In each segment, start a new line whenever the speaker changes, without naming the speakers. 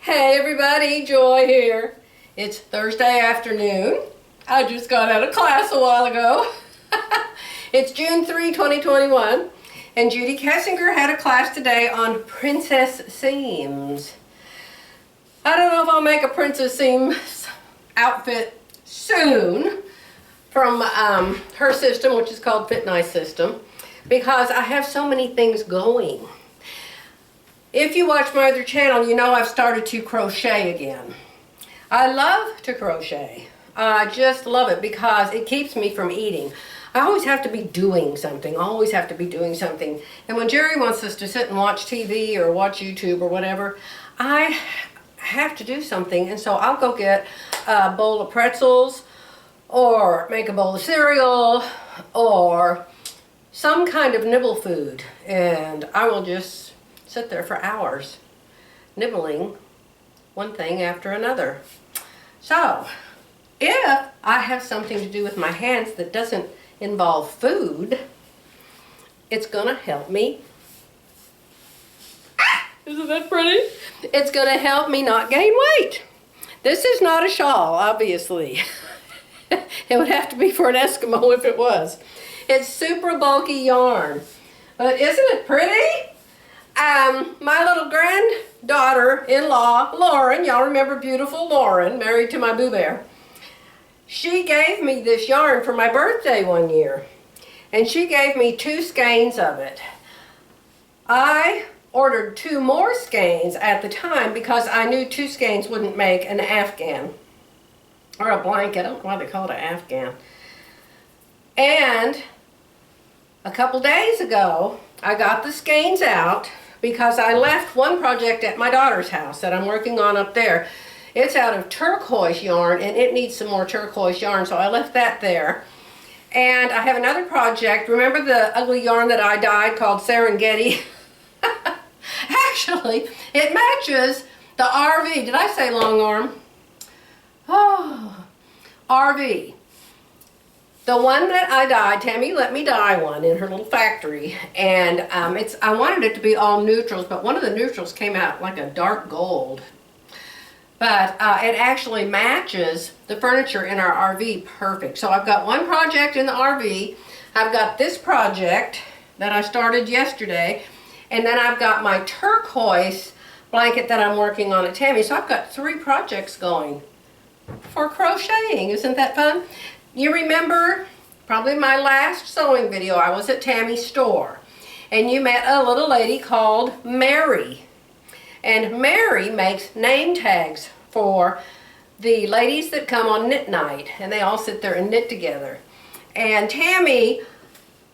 Hey everybody, Joy here. It's Thursday afternoon. I just got out of class a while ago. It's June 3, 2021, and Judy Kessinger had a class today on princess seams. I don't know if I'll make a princess seams outfit soon from her system, which is called Fit Nice System, because I have so many things going. If you watch my other channel, you know I've started to crochet again. I love to crochet. I just love it because it keeps me from eating. I always have to be doing something, always have to be doing something. And when Jerry wants us to sit and watch TV or watch YouTube or whatever, I have to do something. And so I'll go get a bowl of pretzels or make a bowl of cereal or some kind of nibble food. And I will just sit there for hours, nibbling one thing after another. So, if I have something to do with my hands that doesn't involve food, it's gonna help me. Isn't that pretty? It's gonna help me not gain weight. This is not a shawl, obviously. It would have to be for an Eskimo if it was. It's super bulky yarn, but isn't it pretty? My little granddaughter-in-law, Lauren, y'all remember beautiful Lauren, married to my Boo Bear. She gave me this yarn for my birthday one year, and she gave me 2 skeins of it. I ordered 2 more skeins at the time because I knew 2 skeins wouldn't make an afghan, or a blanket. I don't know why they call it an afghan. And a couple days ago, I got the skeins out because I left one project at my daughter's house that I'm working on up there. It's out of turquoise yarn and it needs some more turquoise yarn, so I left that there. And I have another project. Remember the ugly yarn that I dyed called Serengeti? Actually, it matches the RV. Did I say long arm? Oh, RV. The one that I dyed, Tammy let me dye one in her little factory, and I wanted it to be all neutrals, but one of the neutrals came out like a dark gold. But it actually matches the furniture in our RV perfect. So I've got one project in the RV, I've got this project that I started yesterday, and then I've got my turquoise blanket that I'm working on at Tammy. So I've got 3 projects going for crocheting. Isn't that fun? You remember probably my last sewing video, I was at Tammy's store, and you met a little lady called Mary. And Mary makes name tags for the ladies that come on knit night, and they all sit there and knit together. And Tammy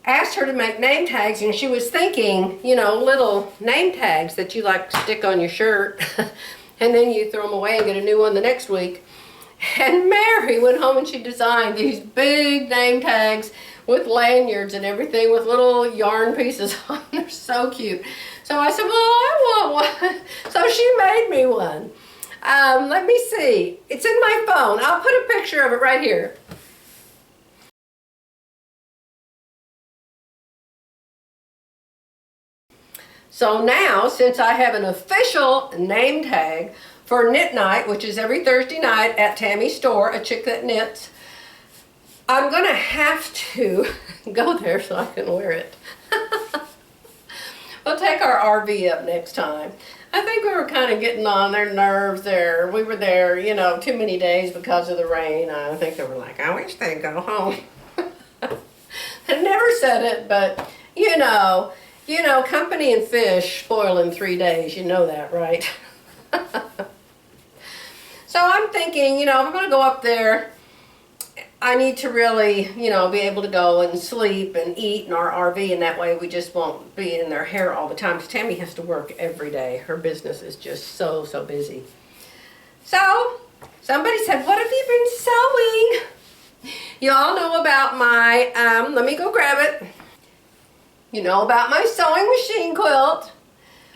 asked her to make name tags, and she was thinking, you know, little name tags that you like to stick on your shirt, and then you throw them away and get a new one the next week. And Mary went home and she designed these big name tags with lanyards and everything with little yarn pieces on. They're so cute. So I said, well, I want one. So she made me one. Let me see. It's in my phone. I'll put a picture of it right here. So now, since I have an official name tag for knit night, which is every Thursday night at Tammy's store, A Chick That Knits, I'm going to have to go there so I can wear it. We'll take our RV up next time. I think we were kind of getting on their nerves there. We were there, you know, too many days because of the rain. I think they were like, I wish they'd go home. I never said it, but you know, company and fish spoil in 3 days. You know that, right? So I'm thinking, you know, if I'm going to go up there, I need to really, you know, be able to go and sleep and eat in our RV, and that way we just won't be in their hair all the time, because Tammy has to work every day. Her business is just so busy. So, somebody said, what have you been sewing? You all know about my, let me go grab it. You know about my sewing machine quilt.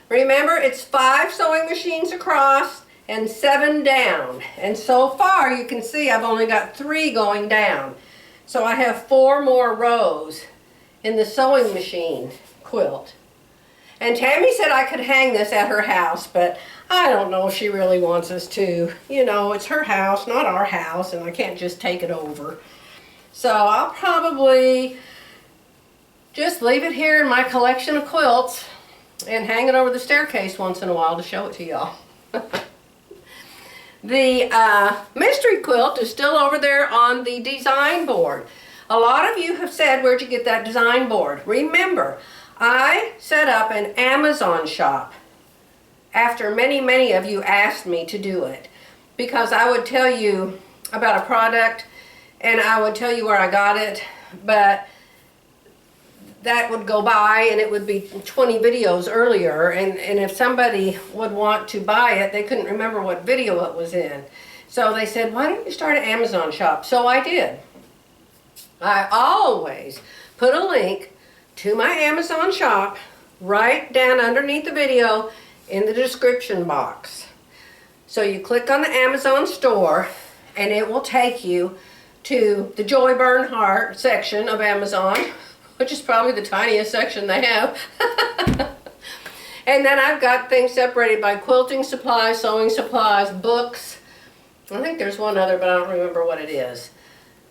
Remember, it's 5 sewing machines across and 7 down. And so far, you can see I've only got 3 going down. So I have 4 more rows in the sewing machine quilt. And Tammy said I could hang this at her house, but I don't know if she really wants us to. You know, it's her house, not our house, and I can't just take it over. So I'll probably just leave it here in my collection of quilts and hang it over the staircase once in a while to show it to y'all. The mystery quilt is still over there on the design board. A lot of you have said, where'd you get that design board? Remember, I set up an Amazon shop after many of you asked me to do it, because I would tell you about a product and I would tell you where I got it, but that would go by and it would be 20 videos earlier, and if somebody would want to buy it, they couldn't remember what video it was in. So they said, why don't you start an Amazon shop? So I did. I always put a link to my Amazon shop right down underneath the video in the description box. So you click on the Amazon store and it will take you to the Joy Bernhardt section of Amazon, which is probably the tiniest section they have. And then I've got things separated by quilting supplies, sewing supplies, books. I think there's one other, but I don't remember what it is.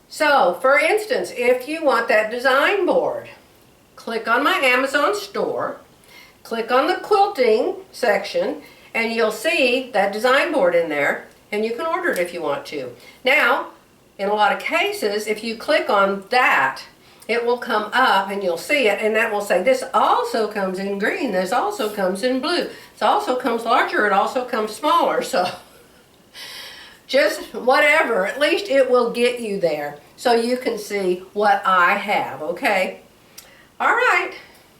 So, for instance, if you want that design board, click on my Amazon store, click on the quilting section, and you'll see that design board in there, and you can order it if you want to. Now, in a lot of cases, if you click on that, it will come up and you'll see it, and that will say, this also comes in green, this also comes in blue, this also comes larger, it also comes smaller. So just whatever, at least it will get you there so you can see what I have, okay? All right,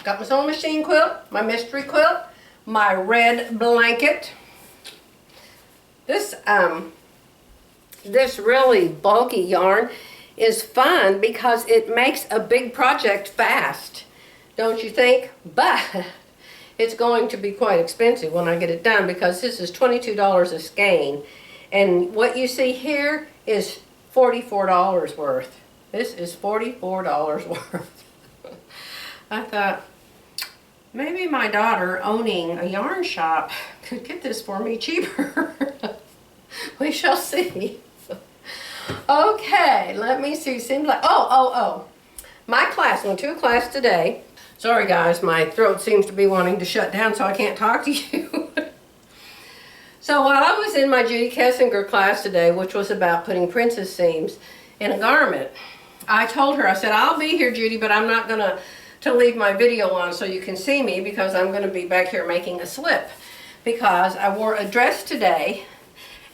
got my sewing machine quilt, my mystery quilt, my red blanket. This really bulky yarn is fun because it makes a big project fast, don't you think? But it's going to be quite expensive when I get it done, because this is $22 a skein, and what you see here is $44 worth. This is $44 worth. I thought maybe my daughter owning a yarn shop could get this for me cheaper. We shall see. Okay, let me see. Seems like, oh. My class, went to a class today. Sorry guys, my throat seems to be wanting to shut down, so I can't talk to you. So while I was in my Judy Kessinger class today, which was about putting princess seams in a garment, I told her, I said, I'll be here, Judy, but I'm not going to leave my video on so you can see me, because I'm going to be back here making a slip. Because I wore a dress today,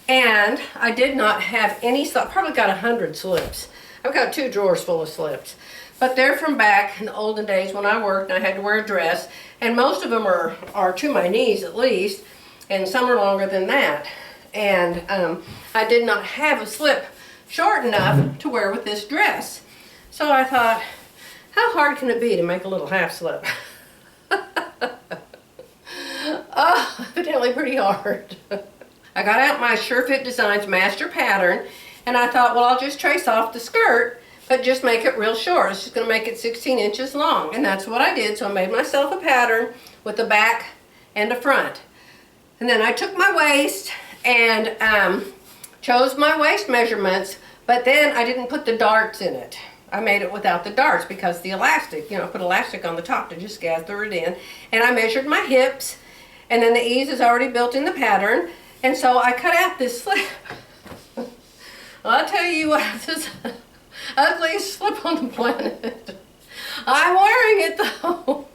and I did not have any slips. I probably got 100 slips. I've got 2 drawers full of slips. But they're from back in the olden days when I worked and I had to wear a dress. And most of them are to my knees at least, and some are longer than that. And I did not have a slip short enough to wear with this dress. So I thought, how hard can it be to make a little half slip? Oh, evidently pretty hard. I got out my Sure Fit Designs master pattern, and I thought, well, I'll just trace off the skirt, but just make it real short. It's just going to make it 16 inches long, and that's what I did. So I made myself a pattern with a back and a front. And then I took my waist and chose my waist measurements, but then I didn't put the darts in it. I made it without the darts because the elastic, I put elastic on the top to just gather it in. And I measured my hips, and then the ease is already built in the pattern. And so I cut out this slip. Well, I'll tell you what, this is the ugliest slip on the planet. I'm wearing it though,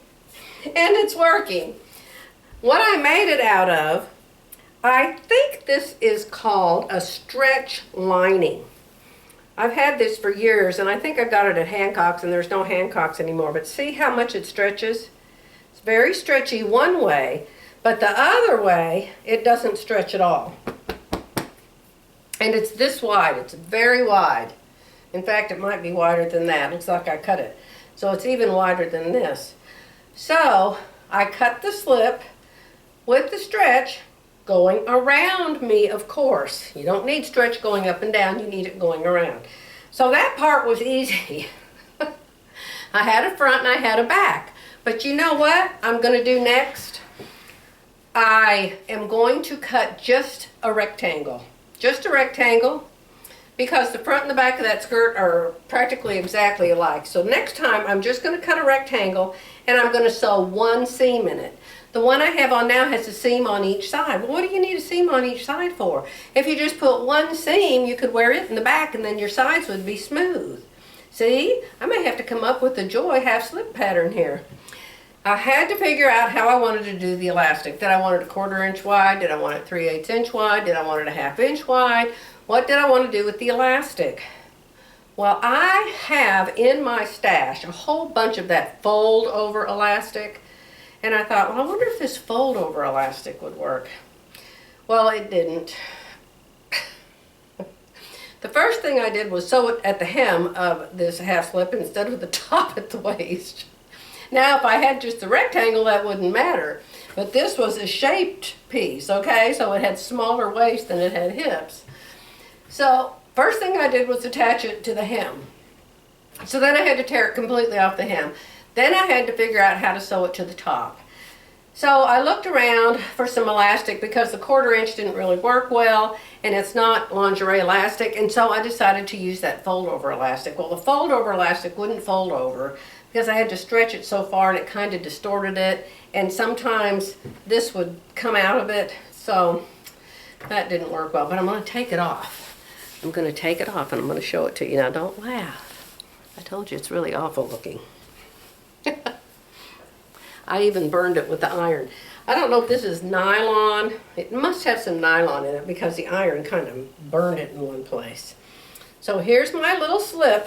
and it's working. What I made it out of, I think this is called a stretch lining. I've had this for years, and I think I got it at Hancock's, and there's no Hancock's anymore, but see how much it stretches? It's very stretchy one way, but the other way, it doesn't stretch at all. And it's this wide. It's very wide. In fact, it might be wider than that. Looks like I cut it. So it's even wider than this. So I cut the slip with the stretch going around me, of course. You don't need stretch going up and down. You need it going around. So that part was easy. I had a front and I had a back. But you know what I'm going to do next? I am going to cut just a rectangle. Just a rectangle, because the front and the back of that skirt are practically exactly alike. So next time I'm just going to cut a rectangle and I'm going to sew one seam in it. The one I have on now has a seam on each side. Well, what do you need a seam on each side for? If you just put one seam, you could wear it in the back and then your sides would be smooth. See, I may have to come up with a joy half slip pattern here. I had to figure out how I wanted to do the elastic. Did I want it a 1/4 inch wide? Did I want it 3/8 inch wide? Did I want it a 1/2 inch wide? What did I want to do with the elastic? Well, I have in my stash a whole bunch of that fold over elastic. And I thought, well, I wonder if this fold over elastic would work. Well, it didn't. The first thing I did was sew it at the hem of this half slip instead of the top at the waist. Now, if I had just the rectangle, that wouldn't matter. But this was a shaped piece, okay? So it had smaller waist than it had hips. So first thing I did was attach it to the hem. So then I had to tear it completely off the hem. Then I had to figure out how to sew it to the top. So I looked around for some elastic because the 1/4 inch didn't really work well and it's not lingerie elastic, and so I decided to use that fold over elastic. Well, the fold over elastic wouldn't fold over because I had to stretch it so far and it kind of distorted it, and sometimes this would come out of it, so that didn't work well. But I'm going to take it off. I'm going to take it off and I'm going to show it to you. Now don't laugh. I told you it's really awful looking. I even burned it with the iron. I don't know if this is nylon. It must have some nylon in it because the iron kind of burned it in one place. So here's my little slip.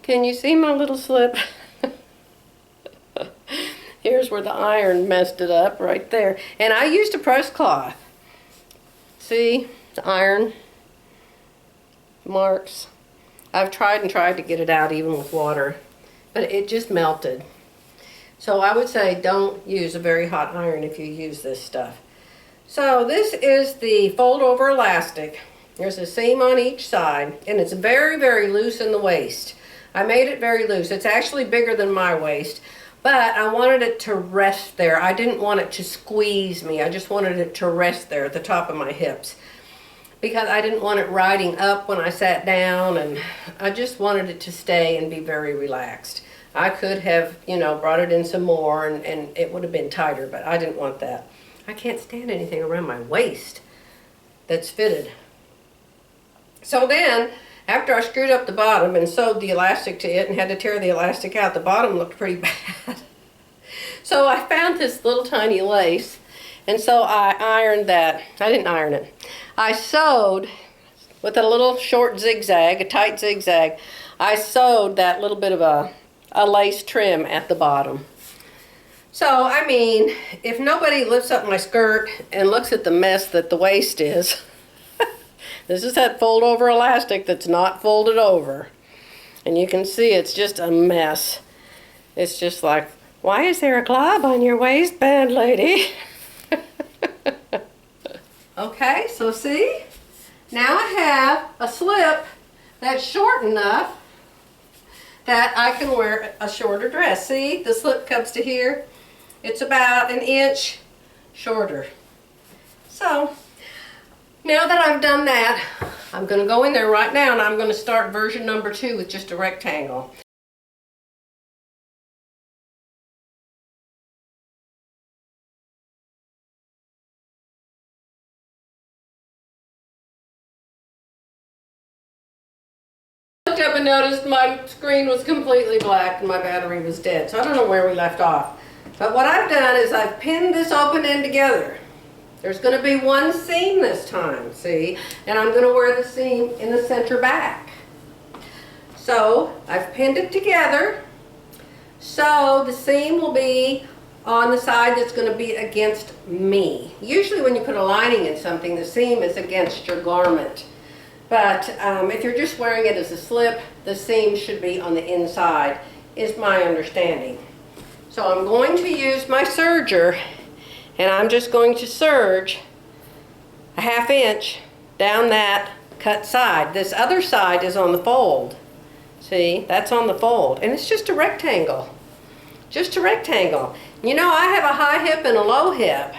Can you see my little slip? Here's where the iron messed it up right there. And I used a press cloth. See the iron marks? I've tried and tried to get it out even with water, but it just melted. So I would say don't use a very hot iron if you use this stuff. So this is the fold over elastic. There's a seam on each side and it's very, very loose in the waist. I made it very loose. It's actually bigger than my waist, but I wanted it to rest there. I didn't want it to squeeze me. I just wanted it to rest there at the top of my hips because I didn't want it riding up when I sat down, and I just wanted it to stay and be very relaxed. I could have, you know, brought it in some more and it would have been tighter, but I didn't want that. I can't stand anything around my waist that's fitted. So then, after I screwed up the bottom and sewed the elastic to it and had to tear the elastic out, the bottom looked pretty bad. So I found this little tiny lace, and so I ironed that. I didn't iron it. I sewed with a little short zigzag, a tight zigzag. I sewed that little bit of a lace trim at the bottom. So, I mean, if nobody lifts up my skirt and looks at the mess that the waist is, this is that fold over elastic that's not folded over. And you can see it's just a mess. It's just like, why is there a glob on your waistband, lady? Okay, so see? Now I have a slip that's short enough that I can wear a shorter dress. See, the slip comes to here. It's about 1 inch shorter. So, now that I've done that, I'm going to go in there right now and I'm going to start version number 2 with just a rectangle. Up and noticed my screen was completely black and my battery was dead. So I don't know where we left off. But what I've done is I've pinned this open end together. There's going to be one seam this time, see? And I'm going to wear the seam in the center back. So I've pinned it together. So the seam will be on the side that's going to be against me. Usually when you put a lining in something, the seam is against your garment. But if you're just wearing it as a slip, the seam should be on the inside, is my understanding. So I'm going to use my serger, and I'm just going to serge a 1/2 inch down that cut side. This other side is on the fold. See, that's on the fold, and it's just a rectangle. Just a rectangle. You know, I have a high hip and a low hip,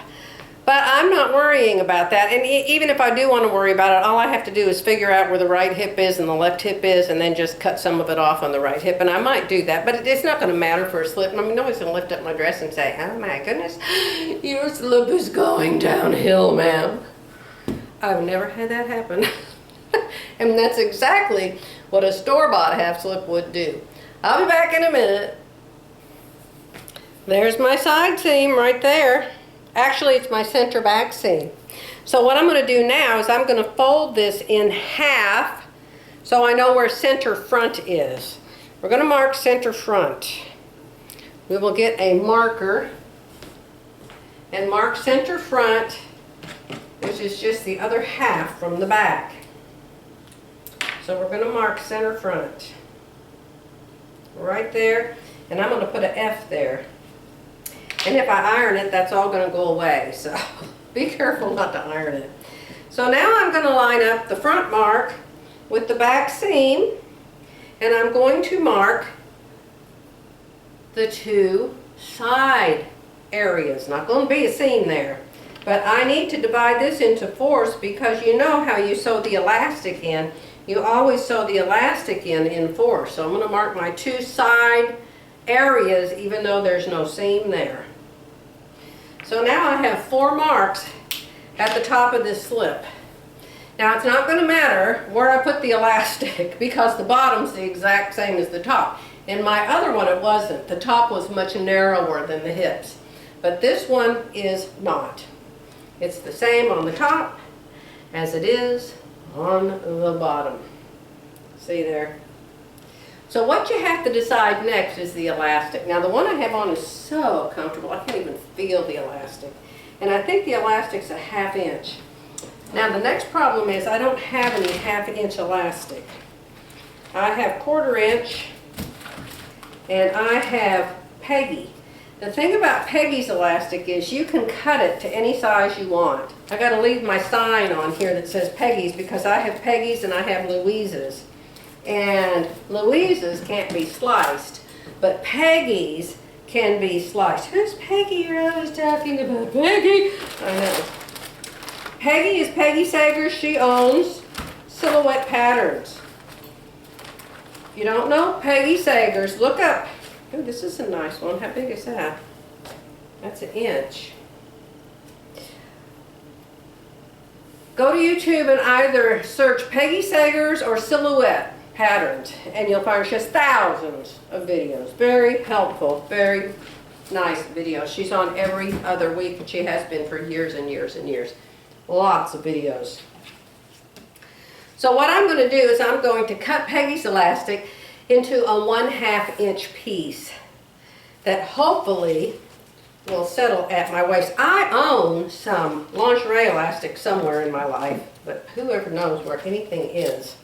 but I'm not worrying about that. And even if I do want to worry about it, all I have to do is figure out where the right hip is and the left hip is, and then just cut some of it off on the right hip. And I might do that, but it's not going to matter for a slip. I mean, nobody's going to lift up my dress and say, oh my goodness, your slip is going downhill, ma'am. I've never had that happen. And that's exactly what a store-bought half slip would do. I'll be back in a minute. There's my side seam right there. Actually, it's my center back seam. So what I'm going to do now is I'm going to fold this in half so I know where center front is. We're going to mark center front. We will get a marker and mark center front, which is just the other half from the back. So we're going to mark center front right there, and I'm going to put an F there. And if I iron it, that's all going to go away, so be careful not to iron it. So now I'm going to line up the front mark with the back seam, and I'm going to mark the two side areas. Not going to be a seam there, but I need to divide this into fourths because you know how you sew the elastic in. You always sew the elastic in fourths. So I'm going to mark my two side areas even though there's no seam there. So now I have 4 marks at the top of this slip. Now it's not going to matter where I put the elastic because the bottom's the exact same as the top. In my other one it wasn't. The top was much narrower than the hips. But this one is not. It's the same on the top as it is on the bottom. See there? So what you have to decide next is the elastic. Now the one I have on is so comfortable, I can't even feel the elastic. And I think the elastic's a 1/2 inch. Now the next problem is I don't have any 1/2 inch elastic. I have 1/4 inch and I have Peggy. The thing about Peggy's elastic is you can cut it to any size you want. I got to leave my sign on here that says Peggy's because I have Peggy's and I have Louise's. And Louise's can't be sliced, but Peggy's can be sliced. Who's Peggy you're always talking about? Peggy? I know. Peggy is Peggy Sager. She owns Silhouette Patterns. If you don't know Peggy Sager's, look up. Oh, this is a nice one. How big is that? That's 1 inch. Go to YouTube and either search Peggy Sager's or Silhouette Patterns, and you'll find just thousands of videos. Very helpful, very nice videos. She's on every other week, and she has been for years and years and years. Lots of videos. So what I'm going to do is I'm going to cut Peggy's elastic into a 1/2 inch piece that hopefully will settle at my waist. I own some lingerie elastic somewhere in my life, but whoever knows where anything is.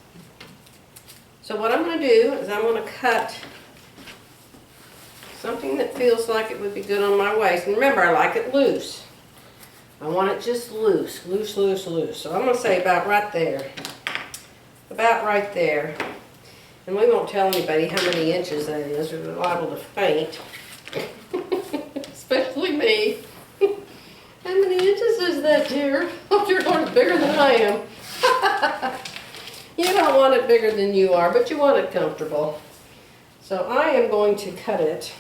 So what I'm going to do is I'm going to cut something that feels like it would be good on my waist. And remember, I like it loose. I want it just loose, loose, loose, loose. So I'm going to say about right there. About right there. And we won't tell anybody how many inches that is, or they're liable to faint. Especially me. How many inches is that, dear? Oh, you're going bigger than I am. You don't want it bigger than you are, but you want it comfortable. So I am going to cut it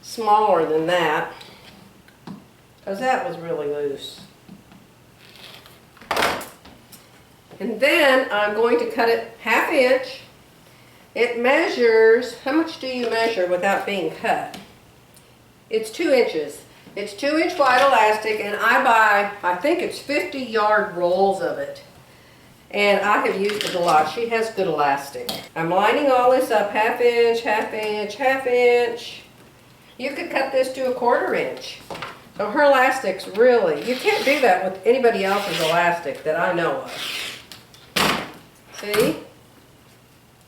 smaller than that, because that was really loose. And then I'm going to cut it 1/2 inch. It measures, how much do you measure without being cut? It's 2 inches. It's 2 inch wide elastic, and I buy, I think it's 50-yard rolls of it. And I have used it a lot. She has good elastic. I'm lining all this up 1/2 inch, 1/2 inch, 1/2 inch. You could cut this to a 1/4 inch. So her elastic's really, you can't do that with anybody else's elastic that I know of. See?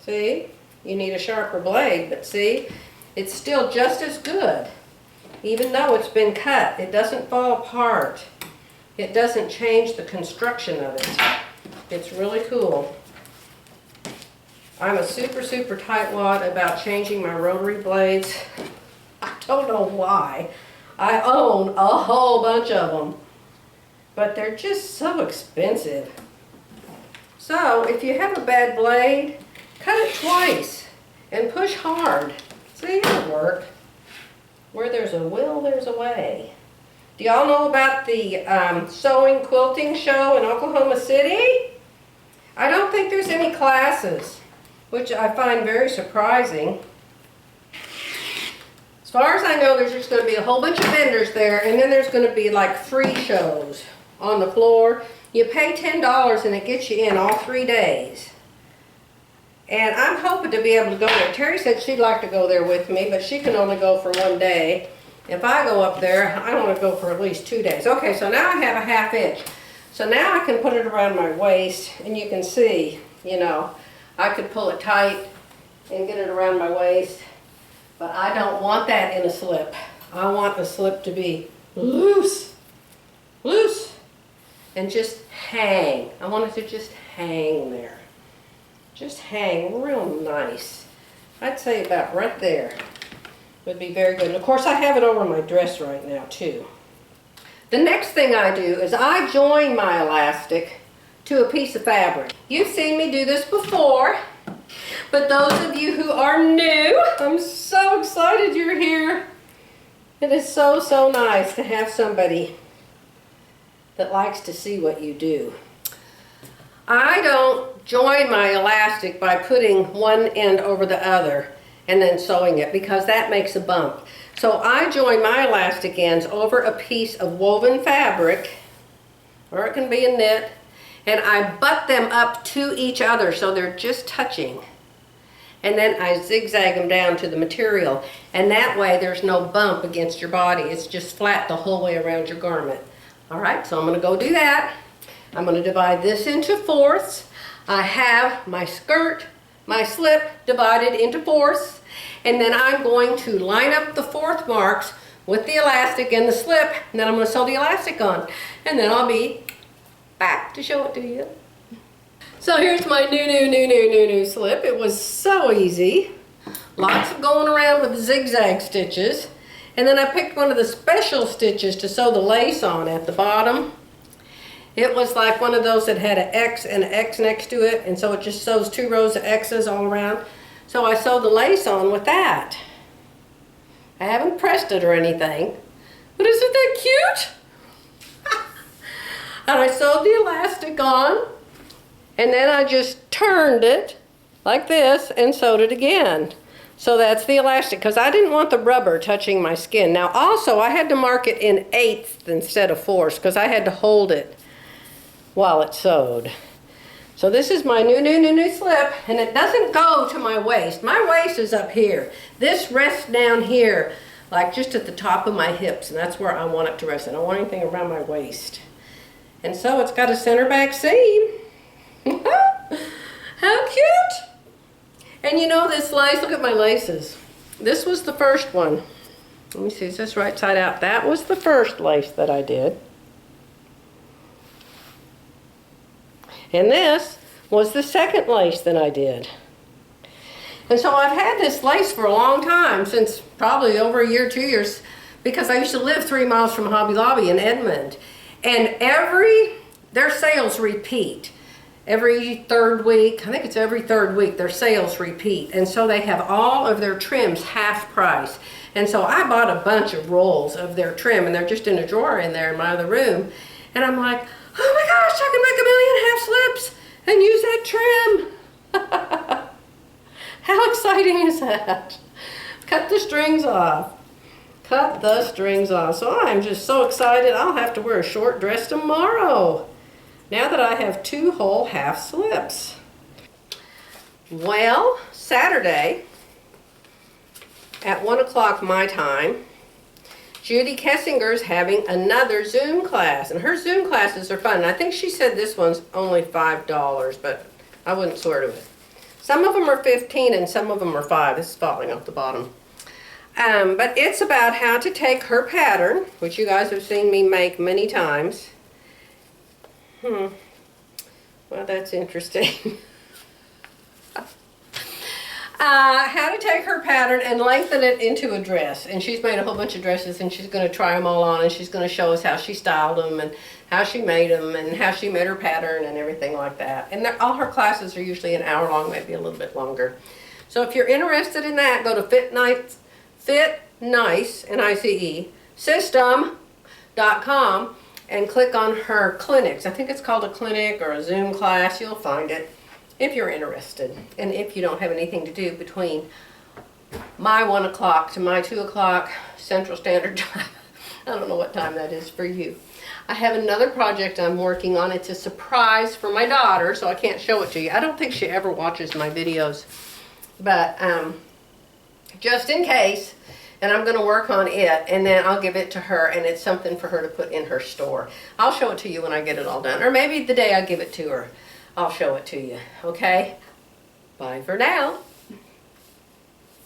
See? You need a sharper blade, but see? It's still just as good. Even though it's been cut, it doesn't fall apart. It doesn't change the construction of it. It's really cool. I'm a super, super tightwad about changing my rotary blades. I don't know why. I own a whole bunch of them, but they're just so expensive. So if you have a bad blade, cut it twice and push hard. See, it'll work. Where there's a will, there's a way. Do y'all know about the sewing quilting show in Oklahoma City? I don't think there's any classes, which I find very surprising. As far as I know, there's just going to be a whole bunch of vendors there, and then there's going to be like free shows on the floor. You pay $10 and it gets you in all 3 days. And I'm hoping to be able to go there. Terry said she'd like to go there with me, but she can only go for 1 day. If I go up there, I want to go for at least 2 days. Okay, so now I have a 1/2 inch. So now I can put it around my waist, and you can see, you know, I could pull it tight and get it around my waist. But I don't want that in a slip. I want the slip to be loose, and just hang. I want it to just hang there. Just hang real nice. I'd say about right there would be very good. And of course I have it over my dress right now too. The next thing I do is I join my elastic to a piece of fabric. You've seen me do this before, but those of you who are new, I'm so excited you're here. It is so, so nice to have somebody that likes to see what you do. I don't join my elastic by putting one end over the other and then sewing it, because that makes a bump. So I join my elastic ends over a piece of woven fabric, or it can be a knit, and I butt them up to each other so they're just touching. And then I zigzag them down to the material, and that way there's no bump against your body. It's just flat the whole way around your garment. All right, so I'm going to go do that. I'm going to divide this into fourths. I have my skirt, my slip divided into fourths, and then I'm going to line up the fourth marks with the elastic and the slip, and then I'm going to sew the elastic on, and then I'll be back to show it to you. So here's my new slip. It was so easy. Lots of going around with zigzag stitches, and then I picked one of the special stitches to sew the lace on at the bottom. It was like one of those that had an X and an X next to it, and so it just sews 2 rows of X's all around. So I sewed the lace on with that. I haven't pressed it or anything, but isn't that cute? And I sewed the elastic on, and then I just turned it like this and sewed it again. So that's the elastic, because I didn't want the rubber touching my skin. Now also I had to mark it in 1/8 instead of 4ths, because I had to hold it while it's sewed. So this is my new slip, and it doesn't go to my waist. My waist is up here. This rests down here, like just at the top of my hips, and that's where I want it to rest. I don't want anything around my waist. And so it's got a center back seam. How cute! And you know this lace, look at my laces. This was the first one. Let me see, is this right side out? That was the first lace that I did. And this was the second lace that I did. And so I've had this lace for a long time, since probably over a year, 2 years, because I used to live 3 miles from Hobby Lobby in Edmond. And their sales repeat. Every 3rd week, I think it's every 3rd week, their sales repeat. And so they have all of their trims half price. And so I bought a bunch of rolls of their trim, and they're just in a drawer in there in my other room. And I'm like, oh my gosh, I can make 1 million half slips and use that trim. How exciting is that? Cut the strings off. Cut the strings off. So I'm just so excited. I'll have to wear a short dress tomorrow, now that I have 2 whole half slips. Well, Saturday at 1 o'clock my time, Judy Kessinger's having another Zoom class, and her Zoom classes are fun. And I think she said this one's only $5, but I wouldn't swear to it. Some of them are 15 and some of them are 5. This is falling off the bottom. But it's about how to take her pattern, which you guys have seen me make many times. Well, how to take her pattern and lengthen it into a dress. And she's made a whole bunch of dresses, and she's going to try them all on, and she's going to show us how she styled them and how she made them and how she made her pattern and everything like that. And all her classes are usually an hour long, maybe a little bit longer. So if you're interested in that, go to Fitnice, N-I-C-E, system.com and click on her clinics. I think it's called a clinic or a Zoom class. You'll find it if you're interested. And if you don't have anything to do between my 1 o'clock to my 2 o'clock Central Standard Time. I don't know what time that is for you. I have another project I'm working on. It's a surprise for my daughter, so I can't show it to you. I don't think she ever watches my videos, but just in case, and I'm going to work on it, and then I'll give it to her, and it's something for her to put in her store. I'll show it to you when I get it all done, or maybe the day I give it to her, I'll show it to you, okay? Bye for now.